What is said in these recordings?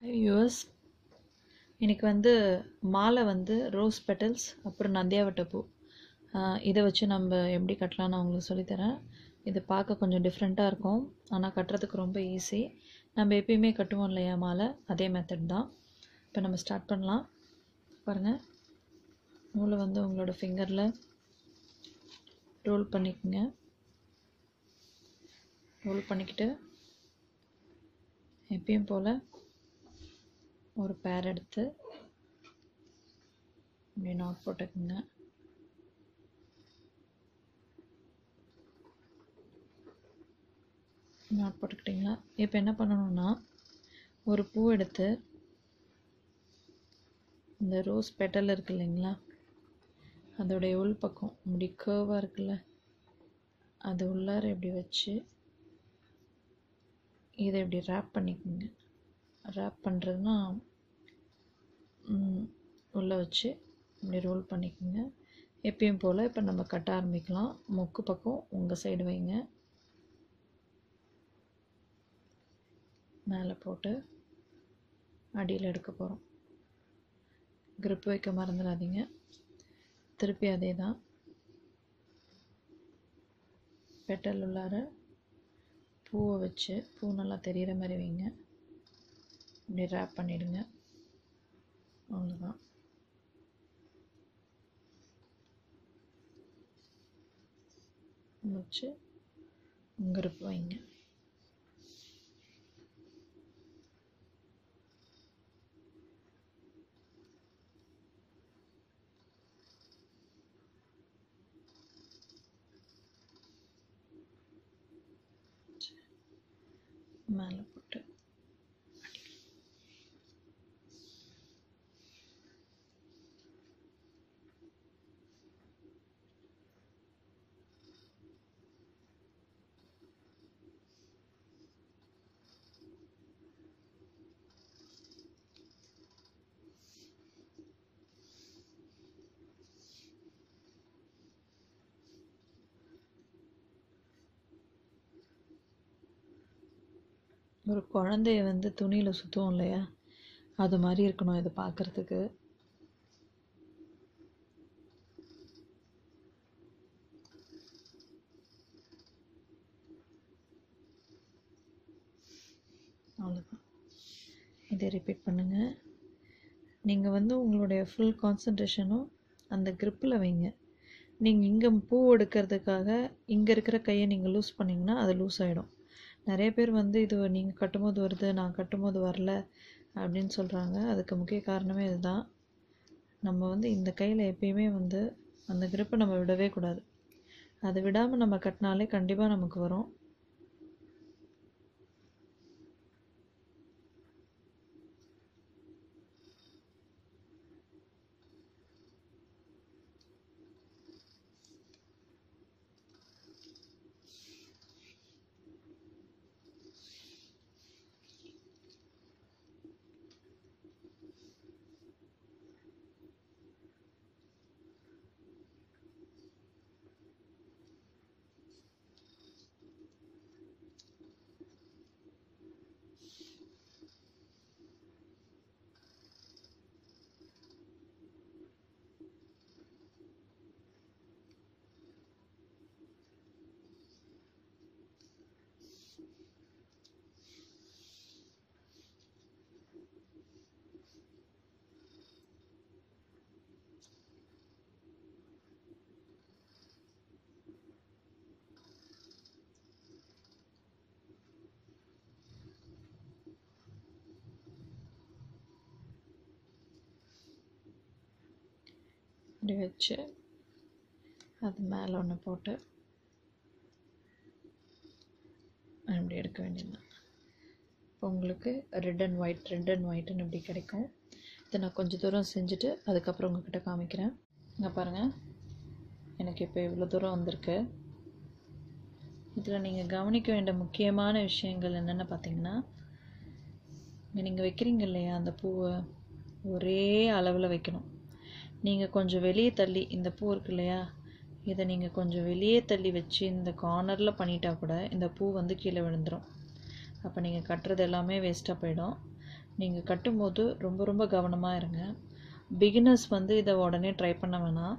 Viewers, இன்னைக்கு மாலை rose petals அப்புறம் நந்தியாவட்டை பூ இதை வச்சு நம்ம எப்படி கட்டலாம்னு நான் உங்களுக்கு சொல்லித்தரேன். இது பார்க்க கொஞ்சம் டிஃப்ரெண்ட்டாக இருக்கும், ஆனால் கட்டுறதுக்கு ரொம்ப ஈஸி. நம்ம எப்பயுமே கட்டுவோம் இல்லையா மாலை, அதே மெத்தட் தான். இப்போ நம்ம ஸ்டார்ட் பண்ணலாம். பாருங்கள், நூலை உங்களோட ஃபிங்கரில் ரோல் பண்ணிக்கோங்க. ரோல் பண்ணிக்கிட்டு எப்பயும் போல் ஒரு பேர் எடுத்து இப்படி நாட் போட்டுக்குங்க. நாட் போட்டுக்கிட்டிங்களா? இப்போ என்ன பண்ணணும்னா, ஒரு பூ எடுத்து இந்த ரோஸ் பெட்டல் இருக்கு இல்லைங்களா, அதோடைய உள் பக்கம் இப்படி கர்வாக இருக்குல்ல, அது உள்ளார இப்படி வச்சு இதை இப்படி ரேப் பண்ணிக்கோங்க. ரேப் பண்ணுறதுனா உள்ளே வச்சு இப்படி ரோல் பண்ணிக்கோங்க. எப்பயும் போல் இப்போ நம்ம கட்ட ஆரம்பிக்கலாம். மொக்கு பக்கம் உங்கள் சைடு வைங்க. மேலே போட்டு அடியில் எடுக்க போகிறோம். grip வைக்க மறந்துடாதீங்க. திருப்பி அதே தான், பெட்டல் உள்ளார பூவை வச்சு பூ நல்லா தெரிகிற மாதிரி வைங்க. இப்படி ரேப் பண்ணிவிடுங்க. அவ்வளோதான். வச்சு grip வைங்க. மேலே போட்டு ஒரு குழந்தைய துணியில் சுற்றுவோம் இல்லையா, அது மாதிரி இருக்கணும் இது பார்க்குறதுக்கு. அவ்வளோதான். இதை ரிப்பீட் பண்ணுங்கள். நீங்கள் உங்களுடைய ஃபுல் கான்சன்ட்ரேஷனும் அந்த gripல வைங்க. நீங்கள் இங்கே பூ எடுக்கிறதுக்காக இங்கே இருக்கிற கையை நீங்கள் லூஸ் பண்ணிங்கன்னா அது லூஸ் ஆகிடும். நிறைய பேர் இது நீங்கள் கட்டும்போது வருது, நான் கட்டும்போது வரல அப்படின்னு சொல்கிறாங்க. அதுக்கு முக்கிய காரணமே இதுதான். நம்ம இந்த கையில் எப்பயுமே அந்த gripப்பை நம்ம விடவே கூடாது. அதை விடாமல் நம்ம கட்டினாலே கண்டிப்பாக நமக்கு வரும். இப்படி வச்சு அது மேலே ஒன்று போட்டு அப்படி எடுக்க வேண்டியதுதான். இப்போ உங்களுக்கு ரெட் அண்ட் ஒயிட்னு இப்படி கிடைக்கும். இதை நான் கொஞ்சம் தூரம் செஞ்சுட்டு அதுக்கப்புறம் உங்கள்கிட்ட காமிக்கிறேன். இங்கே பாருங்கள், எனக்கு இப்போ இவ்வளோ தூரம் வந்திருக்கு. இதில் நீங்கள் கவனிக்க வேண்டிய முக்கியமான விஷயங்கள் என்னென்னு பார்த்தீங்கன்னா, நீங்கள் வைக்கிறீங்க இல்லையா அந்த பூவை, ஒரே அளவில் வைக்கணும். நீங்கள் கொஞ்சம் வெளியே தள்ளி, இந்த பூ இருக்கு இல்லையா, இதை நீங்கள் கொஞ்சம் வெளியே தள்ளி வச்சு இந்த கார்னரில் பண்ணிட்டா கூட இந்த பூ கீழே விழுந்துடும். அப்போ நீங்கள் கட்டுறது எல்லாமே வேஸ்ட்டாக போயிடும். நீங்கள் கட்டும்போது ரொம்ப ரொம்ப கவனமாக இருங்க. பிகினர்ஸ் வந்து இதை உடனே ட்ரை பண்ண வேணாம்.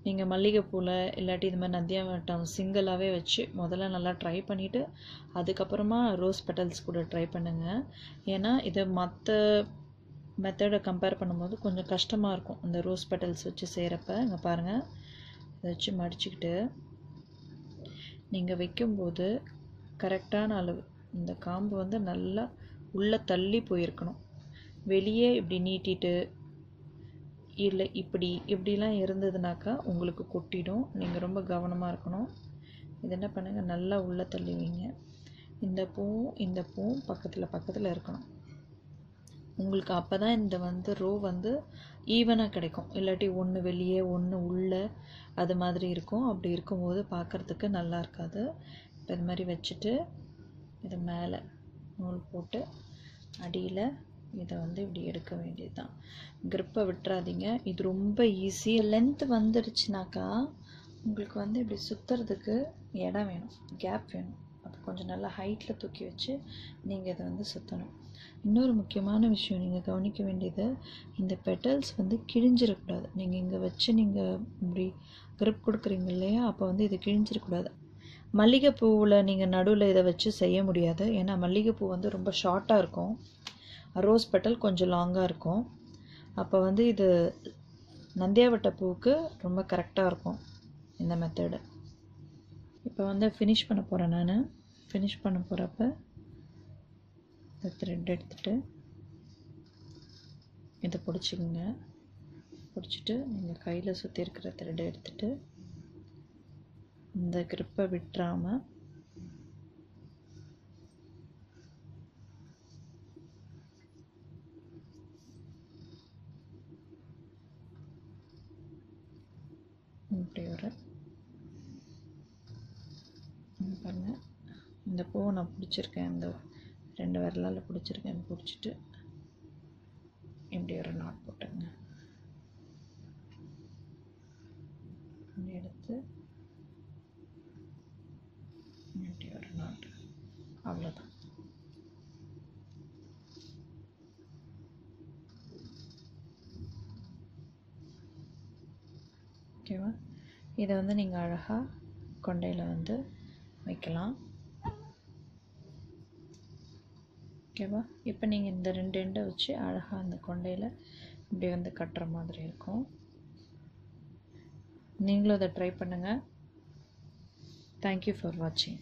நீங்கள் மல்லிகைப்பூவில் இல்லாட்டி இது மாதிரி நந்தியாவட்டம் சிங்கிளாகவே வச்சு முதல்ல நல்லா ட்ரை பண்ணிவிட்டு அதுக்கப்புறமா ரோஸ் பெட்டல்ஸ் கூட ட்ரை பண்ணுங்கள். ஏன்னா இதை மற்ற மெத்தடை கம்பேர் பண்ணும்போது கொஞ்சம் கஷ்டமாக இருக்கும் இந்த ரோஸ் பெட்டல்ஸ் வச்சு செய்கிறப்ப. இங்கே பாருங்கள், இதை வச்சு மடிச்சுக்கிட்டு நீங்கள் வைக்கும்போது கரெக்டான அளவு இந்த காம்பு வந்து நல்லா உள்ளே தள்ளி போயிருக்கணும். வெளியே இப்படி நீட்டிட்டு இல்லை இப்படிலாம் இருந்ததுனாக்கா உங்களுக்கு கொட்டிடும். நீங்கள் ரொம்ப கவனமாக இருக்கணும். இது என்ன பண்ணுங்கள், நல்லா உள்ளே தள்ளி வைங்க. இந்த பூவும் பக்கத்தில் இருக்கணும் உங்களுக்கு. அப்போ தான் இந்த வந்து ரோ வந்து ஈவனாக கிடைக்கும். இல்லாட்டி ஒன்று வெளியே ஒன்று உள்ளே அது மாதிரி இருக்கும். அப்படி இருக்கும்போது பார்க்குறதுக்கு நல்லா இருக்காது. இப்போ இது மாதிரி வச்சுட்டு இது மேலே நூல் போட்டு அடியில் இதை வந்து இப்படி எடுக்க வேண்டியது தான். க்ரிப்பை விட்டுறாதீங்க. இது ரொம்ப ஈஸி. லென்த் வந்துடுச்சுனாக்கா உங்களுக்கு வந்து இப்படி சுற்றுறதுக்கு இடம் வேணும், கேப் வேணும். அப்போ கொஞ்சம் நல்லா ஹைட்டில் தூக்கி வச்சு நீங்கள் இதை வந்து சுற்றணும். இன்னொரு முக்கியமான விஷயம் நீங்கள் கவனிக்க வேண்டியது, இந்த பெட்டல்ஸ் வந்து கிழிஞ்சிடக்கூடாது. நீங்கள் இங்கே வச்சு நீங்கள் இப்படி க்ரிப் கொடுக்குறீங்க இல்லையா, அப்போ வந்து இது கிழிஞ்சிடக்கூடாது. மல்லிகைப்பூவில் நீங்கள் நடுவில் இதை வச்சு செய்ய முடியாது. ஏன்னா மல்லிகைப்பூ வந்து ரொம்ப ஷார்ட்டாக இருக்கும், ரோஸ் பெட்டல் கொஞ்சம் லாங்காக இருக்கும். அப்போ வந்து இது நந்தியாவட்ட பூவுக்கு ரொம்ப கரெக்டாக இருக்கும் இந்த மெத்தடு. இப்போ வந்து ஃபினிஷ் பண்ண போகிறேன். நான் ஃபினிஷ் பண்ண போகிறப்ப இந்த த்ரெட் எடுத்துகிட்டு இதை பிடிச்சிக்கங்க. பிடிச்சிட்டு நீங்கள் கையில் சுற்றி இருக்கிற த்ரெட்டை எடுத்துகிட்டு இந்த க்ரிப்பை விட்டுறாமல் இப்படி பாருங்கள். இந்த பூவை நான் பிடிச்சிருக்கேன், இந்த 2 விரலால் பிடிச்சிருக்கேன். பிடிச்சிட்டு இப்படி ஒரு நாட் போட்டுங்க. எடுத்து இப்படி ஒரு நாட், அவ்வளோதான். ஓகேவா? இதை வந்து நீங்கள் அழகாக கொண்டையில் வந்து வைக்கலாம். ஓகேவா? இப்போ நீங்கள் இந்த 2 எண்டை வச்சு அழகாக அந்த கொண்டையில் இப்படி வந்து கட்டுற மாதிரி இருக்கும். நீங்களும் அதை ட்ரை பண்ணுங்கள். தேங்க்யூ ஃபார் வாட்சிங்.